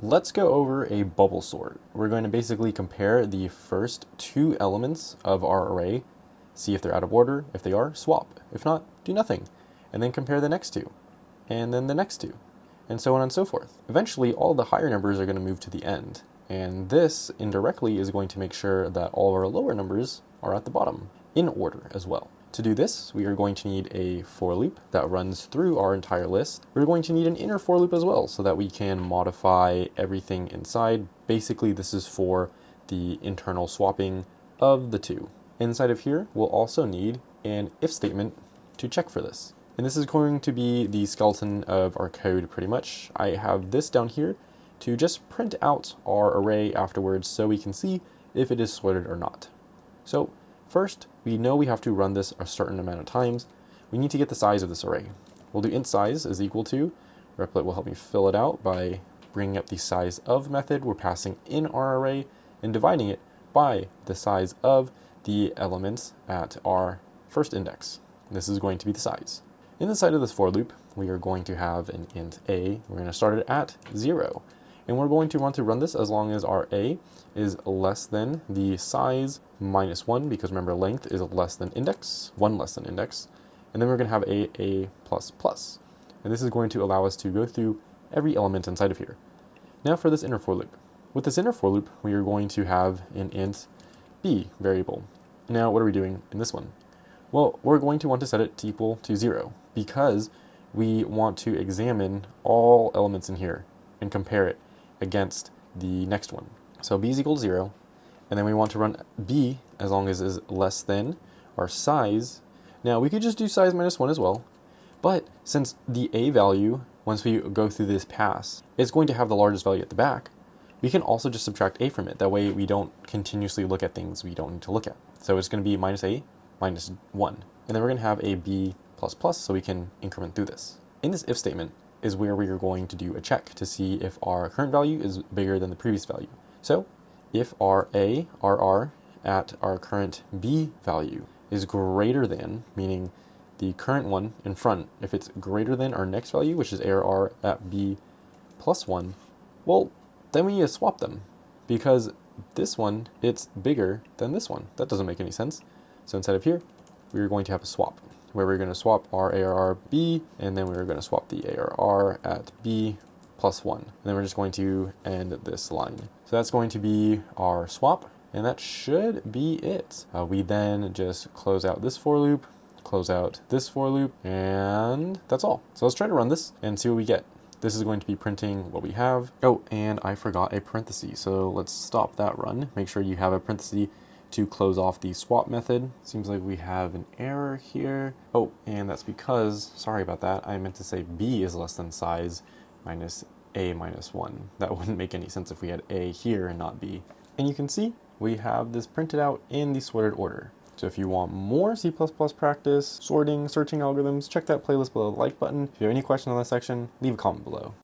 Let's go over a bubble sort. We're going to basically compare the first two elements of our array, see if they're out of order. If they are, swap. If not, do nothing. And then compare the next two, and then the next two, and so on and so forth. Eventually, all the higher numbers are going to move to the end, and this indirectly is going to make sure that all of our lower numbers are at the bottom, in order as well. To do this, we are going to need a for loop that runs through our entire list. We're going to need an inner for loop as well so that we can modify everything inside. Basically, this is for the internal swapping of the two. Inside of here, we'll also need an if statement to check for this. And this is going to be the skeleton of our code pretty much. I have this down here to just print out our array afterwards so we can see if it is sorted or not. So first, we know we have to run this a certain amount of times. We need to get the size of this array. We'll do int size is equal to, Replit will help me fill it out by bringing up the size of method we're passing in our array and dividing it by the size of the elements at our first index. This is going to be the size. Inside of this for loop, we are going to have an int a. We're going to start it at 0. And we're going to want to run this as long as our a is less than the size minus 1, because remember length is less than index, 1 less than index. And then we're going to have a plus plus. And this is going to allow us to go through every element inside of here. Now for this inner for loop. With this inner for loop, we are going to have an int b variable. Now what are we doing in this one? Well, we're going to want to set it to equal to 0 because we want to examine all elements in here and compare it against the next one. So b is equal to 0, and then we want to run b as long as is less than our size. Now we could just do size minus 1 as well, but since the a value, once we go through this pass, is going to have the largest value at the back, we can also just subtract a from it. That way we don't continuously look at things we don't need to look at. So it's going to be minus a minus 1. And then we're going to have a b plus plus so we can increment through this. In this if statement is where we are going to do a check to see if our current value is bigger than the previous value. So if our a, r at our current b value is greater than, meaning the current one in front, if it's greater than our next value, which is ARR at b plus 1, well, then we need to swap them because this one, it's bigger than this one. That doesn't make any sense. So inside of here, we're going to have a swap where we're going to swap our ARR b, and then we're going to swap the ARR at b plus 1. And then we're just going to end this line. So that's going to be our swap, and that should be it. We then just close out this for loop, close out this for loop, and that's all. So let's try to run this and see what we get. This is going to be printing what we have. Oh, and I forgot a parenthesis. So let's stop that run. Make sure you have a parenthesis to close off the swap method. Seems like we have an error here. Oh, and that's because, sorry about that, I meant to say b is less than size minus a minus 1. That wouldn't make any sense if we had a here and not b. And you can see we have this printed out in the sorted order. So if you want more C++ practice, sorting, searching algorithms, check that playlist below the like button. If you have any questions on that section, leave a comment below.